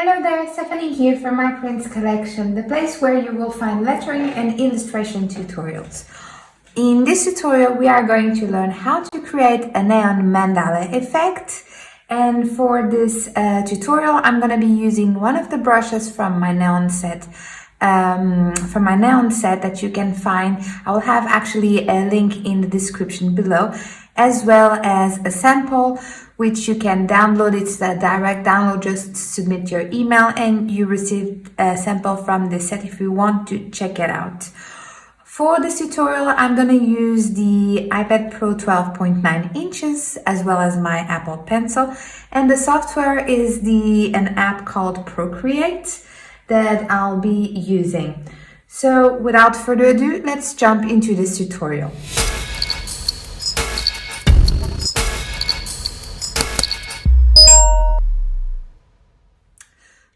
Hello there, Stephanie here from My Prints Collection, the place where you will find lettering and illustration tutorials. In this tutorial, we are going to learn how to create a neon mandala effect. And for this tutorial, I'm going to be using one of the brushes from my neon set. That you can find. I will have actually a link in the description below, as well as a sample which you can download. It's a direct download. Just submit your email and you receive a sample from the set if you want to check it out. For this tutorial, I'm going to use the iPad Pro 12.9 inches as well as my Apple Pencil, and the software is an app called Procreate that I'll be using. So without further ado, let's jump into this tutorial.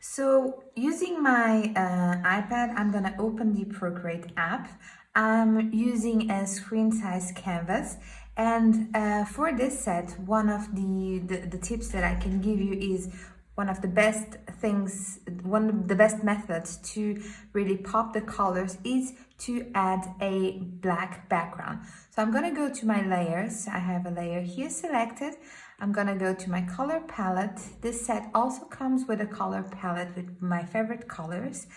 So using my iPad, I'm gonna open the Procreate app. I'm using a screen size canvas, and for this set, one of the tips that I can give you is one of the best methods to really pop the colors is to add a black background. So I'm gonna go to my layers. I have a layer here selected. I'm gonna go to my color palette. This set also comes with a color palette with my favorite colors.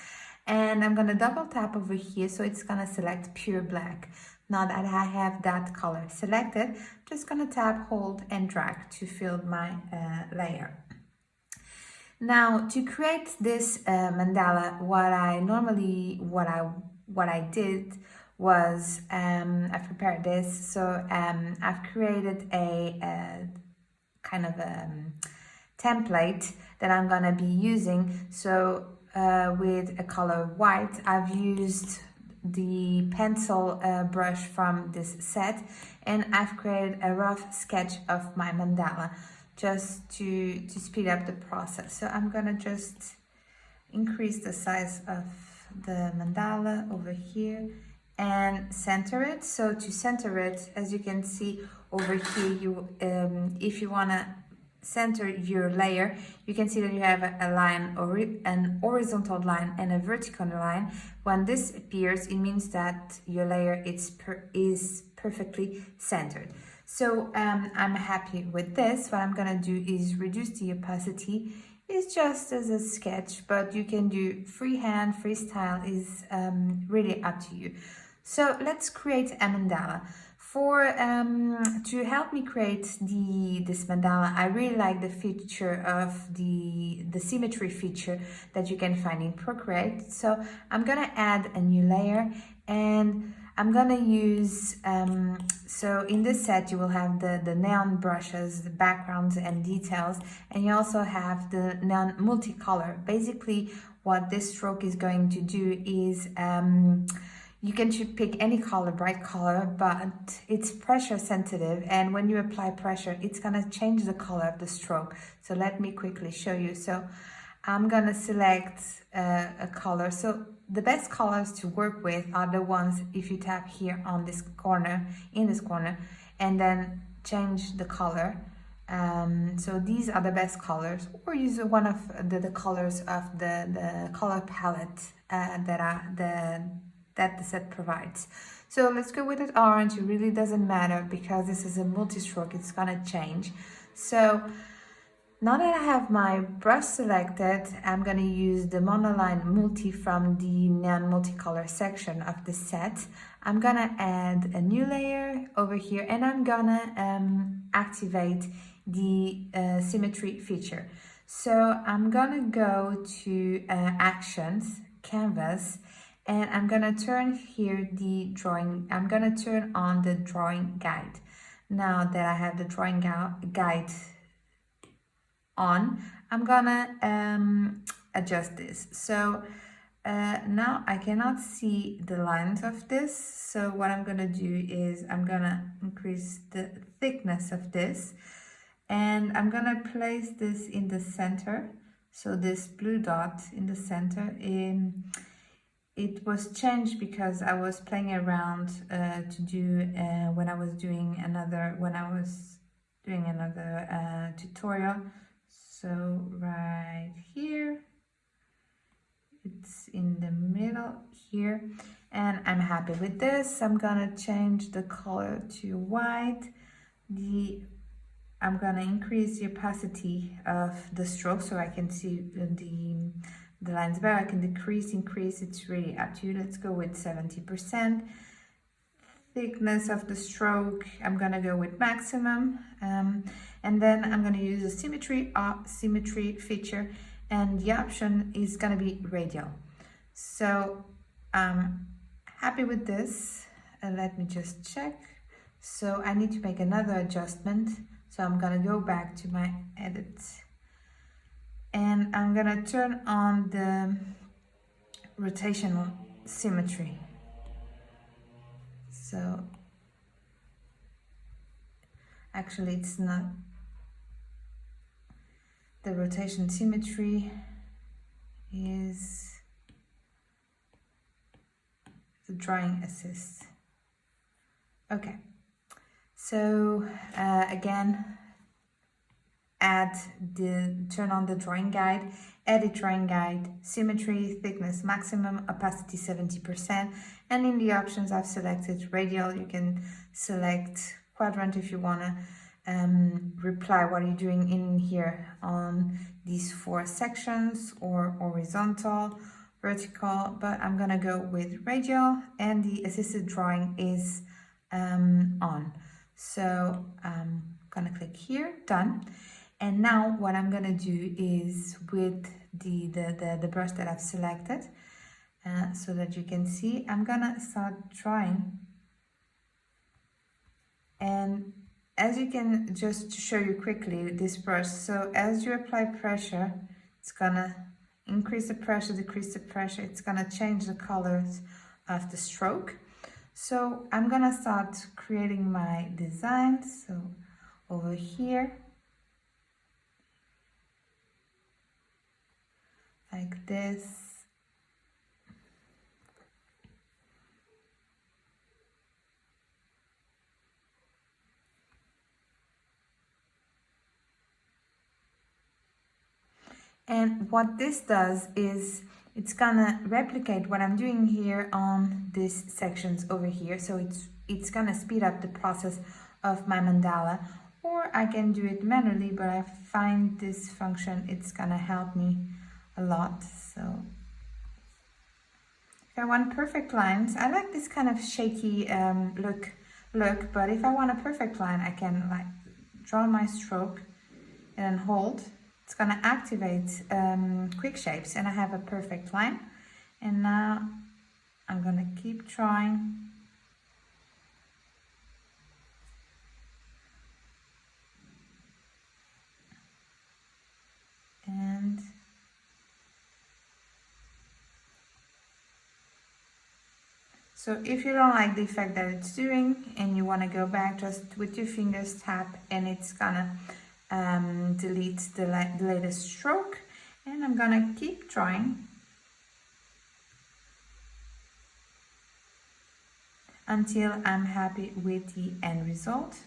And I'm gonna double tap over here, so it's gonna select pure black. Now that I have that color selected, I'm just gonna tap, hold, and drag to fill my layer. Now, to create this mandala, what I did was I prepared this. So I've created a kind of a template that I'm gonna be using. So with a color white, I've used the pencil brush from this set, and I've created a rough sketch of my mandala, just to speed up the process. So I'm gonna just increase the size of the mandala over here and center it. So to center it, as you can see over here, if you wanna center your layer, you can see that you have a line, or an horizontal line and a vertical line. When this appears, it means that your layer is perfectly centered. So I'm happy with this. What I'm gonna do is reduce the opacity. It's just as a sketch, but you can do freehand, freestyle is really up to you. So let's create a mandala. To help me create this mandala, I really like the feature of the symmetry feature that you can find in Procreate. So I'm gonna add a new layer, and I'm gonna use, so in this set you will have the neon brushes, the backgrounds and details, and you also have the neon multicolor. Basically what this stroke is going to do is, you can pick any color, bright color, but it's pressure sensitive, and when you apply pressure, it's gonna change the color of the stroke. So let me quickly show you. So I'm gonna select a color. So the best colors to work with are the ones, if you tap here on this corner, in this corner, and then change the color. So these are the best colors, or use one of the colors of the color palette that the set provides. So let's go with it orange. It really doesn't matter because this is a multi-stroke, it's gonna change. So now that I have my brush selected, I'm gonna use the monoline multi from the neon multicolor section of the set. I'm gonna add a new layer over here, and I'm gonna activate the symmetry feature. So I'm gonna go to actions, canvas, and I'm gonna turn here I'm gonna turn on the drawing guide. Now that I have the drawing guide on, I'm gonna adjust this. So now I cannot see the lines of this. So what I'm gonna do is I'm gonna increase the thickness of this, and I'm gonna place this in the center. So this blue dot in the center, it was changed because I was playing around to do when I was doing another tutorial. So right here, in the middle here, and I'm happy with this. I'm gonna change the color to white. I'm gonna increase the opacity of the stroke so I can see the lines better. I can increase, it's really up to you. Let's go with 70%. Thickness of the stroke, I'm gonna go with maximum, and then I'm gonna use a symmetry feature, and the option is gonna be radial. So I'm happy with this, and let me just check. So I need to make another adjustment, so I'm gonna go back to my edit, and I'm gonna turn on the rotational symmetry. So actually it's not the rotation symmetry, is the drawing assist. Okay, so again, turn on the drawing guide, edit drawing guide, symmetry, thickness maximum, opacity 70%, and in the options I've selected radial. You can select quadrant if you want to reply what you're doing in here on these 4 sections, or horizontal, vertical, but I'm gonna go with radial, and the assisted drawing is on. So I'm gonna click here, done. And now what I'm gonna do is with the brush that I've selected, so that you can see, I'm gonna start drawing. And as you can, just to show you quickly this brush, so as you apply pressure, it's gonna increase the pressure, decrease the pressure, it's gonna change the colors of the stroke. So I'm gonna start creating my design. So over here, like this. And what this does is it's gonna replicate what I'm doing here on these sections over here. So it's gonna speed up the process of my mandala, or I can do it manually, but I find this function, it's gonna help me a lot. So if I want perfect lines, I like this kind of shaky look, but if I want a perfect line, I can like draw my stroke and then hold. It's gonna activate quick shapes, and I have a perfect line. And now I'm gonna keep drawing. And so if you don't like the effect that it's doing and you want to go back, just with your fingers tap, and it's gonna delete the latest stroke. And I'm gonna keep drawing until I'm happy with the end result.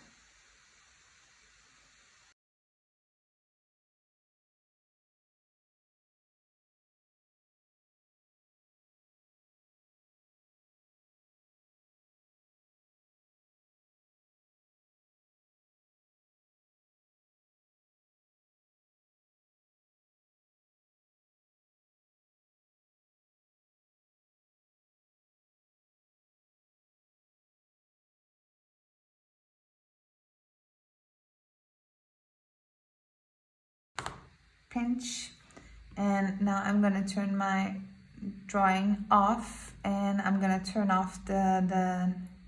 Pinch, and now I'm gonna turn my drawing off, and I'm gonna turn off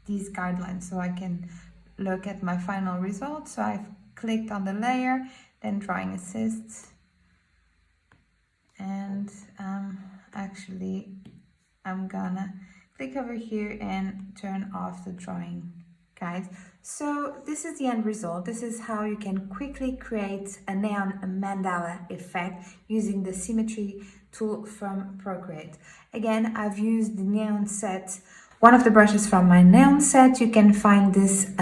these guidelines so I can look at my final result. So I've clicked on the layer, then drawing assist, and actually I'm gonna click over here and turn off the drawing guide. So this is the end result. This is how you can quickly create a neon mandala effect using the symmetry tool from Procreate. Again, I've used the neon set, one of the brushes from my neon set. You can find this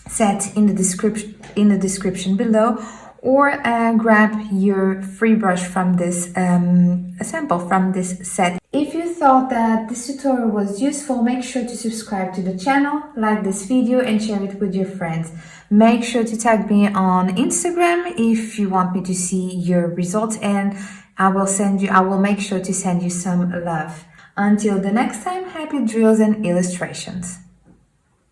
set in the description below, or grab your free brush from this sample from this set. If you thought that this tutorial was useful, make sure to subscribe to the channel, like this video and share it with your friends. Make sure to tag me on Instagram if you want me to see your results, and I will make sure to send you some love. Until the next time, happy drills and illustrations.